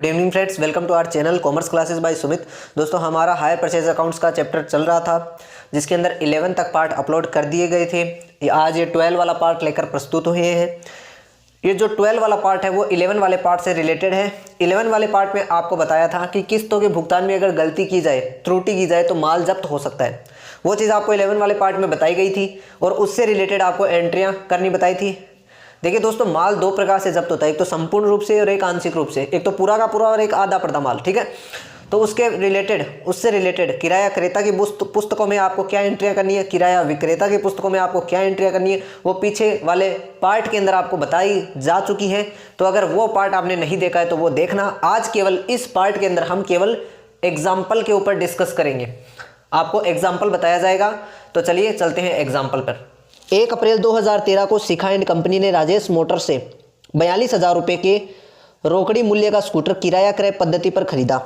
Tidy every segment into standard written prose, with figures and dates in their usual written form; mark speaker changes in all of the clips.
Speaker 1: Good evening friends, welcome to our channel commerce classes by Sumit. दोस्तों, हमारा hire purchase accounts का chapter चल रहा था जिसके अंदर 11 तक पार्ट अपलोड कर दिए गए थे। आज ये 12 वाला पार्ट लेकर प्रस्तुत हुए हैं। ये जो 12 वाला पार्ट है वो 11 वाले पार्ट से रिलेटेड है। 11 वाले पार्ट में आपको बताया था कि किस्तों के भुगतान में अगर गलती की जाए, त्रुटि की जाए तो माल जब्त हो सकता है। वो चीज़ आपको 11 वाले पार्ट में बताई गई थी और उससे रिलेटेड आपको एंट्रियाँ करनी बताई थी। देखिए दोस्तों, माल दो प्रकार से जब्त होता है, एक तो संपूर्ण रूप से और एक आंशिक रूप से। एक तो पूरा का पूरा और एक आधा पर्दा माल, ठीक है। तो उससे रिलेटेड किराया क्रेता की पुस्तकों में आपको क्या एंट्रियां करनी है, किराया विक्रेता की पुस्तकों में आपको क्या एंट्रियां करनी है, वो पीछे वाले पार्ट के अंदर आपको बताई जा चुकी है। तो अगर वो पार्ट आपने नहीं देखा है तो वो देखना। आज केवल इस पार्ट के अंदर हम केवल एग्जाम्पल के ऊपर डिस्कस करेंगे, आपको एग्जाम्पल बताया जाएगा। तो चलिए चलते हैं एग्जाम्पल पर। 1 अप्रैल 2013 को शिखा एंड कंपनी ने राजेश मोटर से 42,000 रुपये के रोकड़ी मूल्य का स्कूटर किराया क्रय पद्धति पर खरीदा,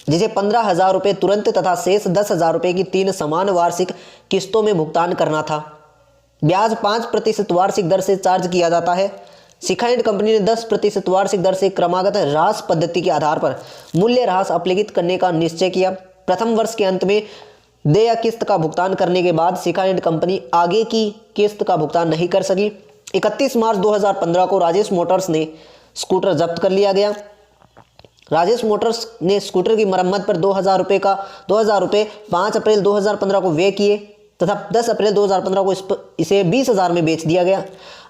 Speaker 1: जिसे 15,000 रुपये तुरंत तथा शेष 10,000 रुपये की 3 समान वार्षिक किस्तों में भुगतान करना था। ब्याज 5% वार्षिक दर से चार्ज किया जाता है। शिखा एंड कंपनी ने 10% वार्षिक दर से क्रमागत ह्रास पद्धति के आधार पर मूल्य ह्रास अपलिखित करने का निश्चय किया। प्रथम वर्ष के अंत में देय किस्त का भुगतान करने के बाद शिखा एंड कंपनी आगे की किस्त का भुगतान नहीं कर सकी। 31 मार्च 2015 को राजेश मोटर्स ने स्कूटर जब्त कर लिया गया। राजेश मोटर्स ने स्कूटर की मरम्मत पर 2,000 रुपये 5 अप्रैल 2015 को व्यय किए तथा 10 अप्रैल 2015 को इसे 20,000 में बेच दिया गया।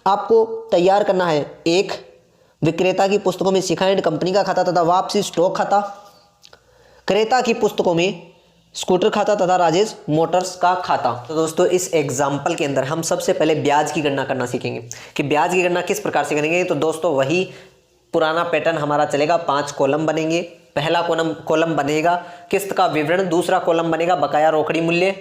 Speaker 1: आपको तैयार करना है एक विक्रेता की पुस्तकों में शिखा एंड कंपनी का खाता तथा वापसी स्टॉक खाता, क्रेता की पुस्तकों में स्कूटर खाता तथा राजेश मोटर्स का खाता। तो दोस्तों, इस एग्जाम्पल के अंदर हम सबसे पहले ब्याज की गणना करना सीखेंगे कि ब्याज की गणना किस प्रकार से करेंगे। तो दोस्तों, वही पुराना पैटर्न हमारा चलेगा। 5 कॉलम बनेंगे। पहला कॉलम बनेगा किस्त का विवरण, दूसरा कॉलम बनेगा बकाया रोकड़ी मूल्य,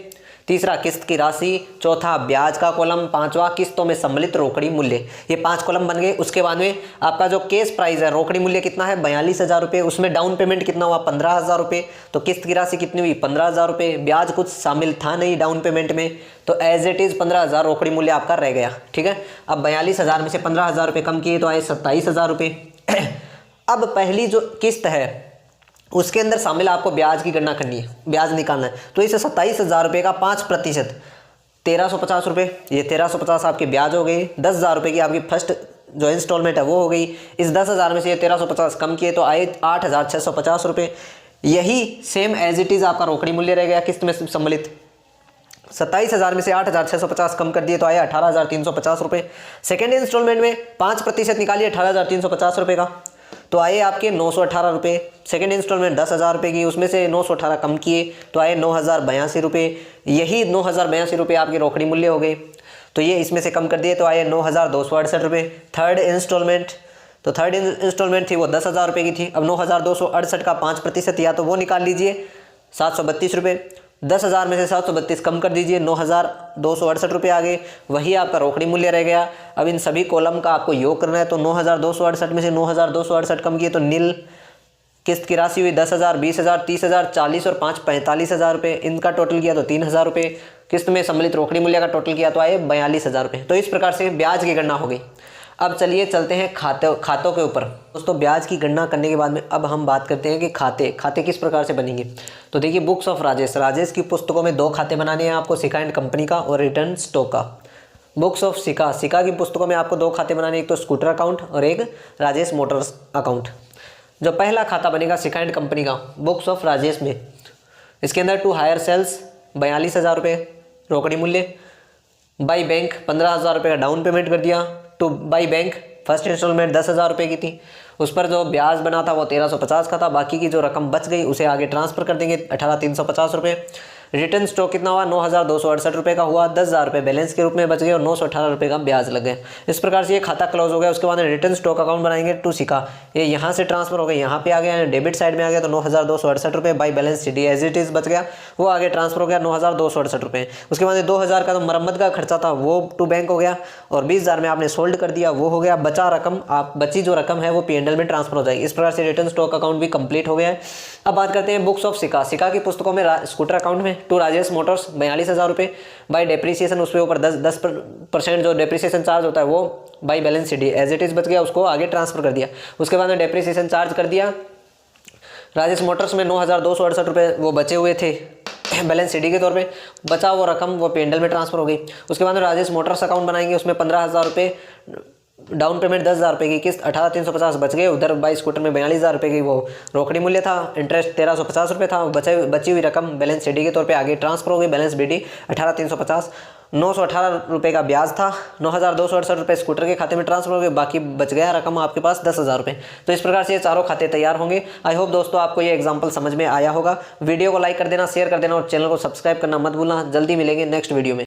Speaker 1: तीसरा किस्त की राशि, चौथा ब्याज का कॉलम, पांचवा किस्तों में सम्मिलित रोकड़ी मूल्य। ये 5 कॉलम बन गए। उसके बाद में आपका जो केस प्राइस है, रोकड़ी मूल्य कितना है 42,000 रुपये, उसमें डाउन पेमेंट कितना हुआ 15,000 रुपये, तो किस्त की राशि कितनी हुई 15,000 रुपये। ब्याज कुछ शामिल था नहीं डाउन पेमेंट में, तो एज इट इज 15,000 रोकड़ी मूल्य आपका रह गया, ठीक है। अब 42,000 में से 15,000 रुपये कम किए तो आए 27,000 रुपये। अब पहली जो किस्त है उसके अंदर शामिल आपको ब्याज की गणना करनी है, ब्याज निकालना है। तो इसे 27,000 रुपये का 5% 1,350 रुपये, ये 1,350 आपके ब्याज हो गई। 10,000 रुपये की आपकी फर्स्ट जो इंस्टॉलमेंट है वो हो गई। इस 10,000 में से ये 1,350 कम किए तो आए 8,650 रुपये। यही सेम एज इट इज़ आपका रोकड़ी मूल्य रह गया किस्त में सम्मिलित। 27,000 में से 8,650 कम कर दिए तो आया 18,350 रुपये। सेकेंड इंस्टॉलमेंट में 5% निकालिए 18,350 रुपये का, तो आए आपके 918 रुपये। सेकेंड इंस्टॉलमेंट 10,000 रुपये की, उसमें से 918 कम किए तो आए 9,082 रुपये। यही 9,082 रुपये आपके रोकड़ी मूल्य हो गए, तो ये इसमें से कम कर दिए तो आए 9,268 रुपये। थर्ड इंस्टॉलमेंट, तो थर्ड इंस्टॉलमेंट थी वो 10,000 रुपये की थी। अब 9,268 का 5% या तो वो निकाल लीजिए 732 रुपये। 10,000 में से 732 कम कर दीजिए 9,268 रुपये आ गए, वही आपका रोकड़ी मूल्य रह गया। अब इन सभी कॉलम का आपको योग करना है, तो 9,268 में से 9,268 कम किए तो नील। किस्त की राशि हुई 10,000, 20,000, 30,000, 40 और 5 45,000 रुपये। इनका टोटल किया तो 3,000 रुपये। किस्त में सम्मिलित रोकड़ी मूल्य का टोटल किया तो आए 42,000 रुपये। तो इस प्रकार से ब्याज की गणना हो गई। अब चलिए चलते हैं खातों के ऊपर। दोस्तों, ब्याज की गणना करने के बाद में अब हम बात करते हैं कि खाते किस प्रकार से बनेंगे। तो देखिए, बुक्स ऑफ राजेश की पुस्तकों में 2 खाते बनाने हैं आपको, शिखा एंड कंपनी का और रिटर्न स्टॉक का। बुक्स ऑफ शिखा की पुस्तकों में आपको 2 खाते बनाने, एक तो स्कूटर अकाउंट और एक राजेश मोटर्स अकाउंट। जो पहला खाता बनेगा शिखा एंड कंपनी का बुक्स ऑफ राजेश में, इसके अंदर टू हायर सेल्स 42,000 रुपये रोकड़ी मूल्य, बाई बैंक 15,000 रुपये का डाउन पेमेंट कर दिया। To by bank first instalment 10,000 रुपये की थी, उस पर जो ब्याज बना था वो 1,350 का था। बाकी की जो रकम बच गई उसे आगे ट्रांसफर कर देंगे 18,350 रुपये। रिटर्न स्टॉक कितना हुआ 9,268 रुपये का हुआ, 10,000 रुपये बैलेंस के रूप में बच गए और 918 रुपये का ब्याज लग गया। इस प्रकार से ये खाता क्लोज हो गया। उसके बाद रिटर्न स्टॉक अकाउंट बनाएंगे टू शिखा, ये यहाँ से ट्रांसफर हो गया, यहाँ पे आ गया डेबिट साइड में आ गया, तो 9,268 रुपये by balance sheet as it is बच गया, वो आगे ट्रांसफर हो गया 9,268 रुपये। उसके बाद 2,000 का तो मरम्मत का खर्चा था वो टू बैंक हो गया, और 20,000 में आपने सोल्ड कर दिया वो हो गया। बची जो रकम है वो P&L में ट्रांसफर हो जाएगी। इस प्रकार से रिटर्न स्टॉक अकाउंट भी कंप्लीट हो गया है। अब बात करते हैं बुक्स ऑफ शिखा की पुस्तकों में स्कूटर अकाउंट में टू राजेश मोटर्स 42,000 रुपये। बाई डेप्रीसिएशन उसके ऊपर 10% जो डेप्रीसिएशन चार्ज होता है वो by balance sheet as it is बच गया, उसको आगे ट्रांसफर कर दिया। उसके बाद में डेप्रीसिएशन चार्ज कर दिया राजेश मोटर्स में 9,268 रुपये वो बचे हुए थे बैलेंस शीट के तौर पे, बचा वो रकम वो पेंडल में ट्रांसफर हो गई। उसके बाद में राजेश मोटर्स अकाउंट बनाएंगे, उसमें 15,000 रुपये डाउन पेमेंट, 10,000 रुपये की किस्त, 18,350 बच गए। उधर बाई स्कूटर में 42,000 रुपये की वो रोकड़ी मूल्य था, इंटरेस्ट 1,350 रुपये था। बची हुई रकम बैलेंस शीट के तौर पे आगे ट्रांसफर हो गई। बैलेंस बीडी 18,350, 918 रुपये का ब्याज था, 9,268 रुपये स्कूटर के खाते में ट्रांसफर हो गए, बाकी बच गया रकम आपके पास 10,000 रुपये। तो इस प्रकार से ये चारों खाते तैयार होंगे। आई होप दोस्तों आपको ये एग्जाम्पल समझ में आया होगा। वीडियो को लाइक कर देना, शेयर कर देना और चैनल को सब्सक्राइब करना मत भूलना। जल्दी मिलेंगे नेक्स्ट वीडियो में।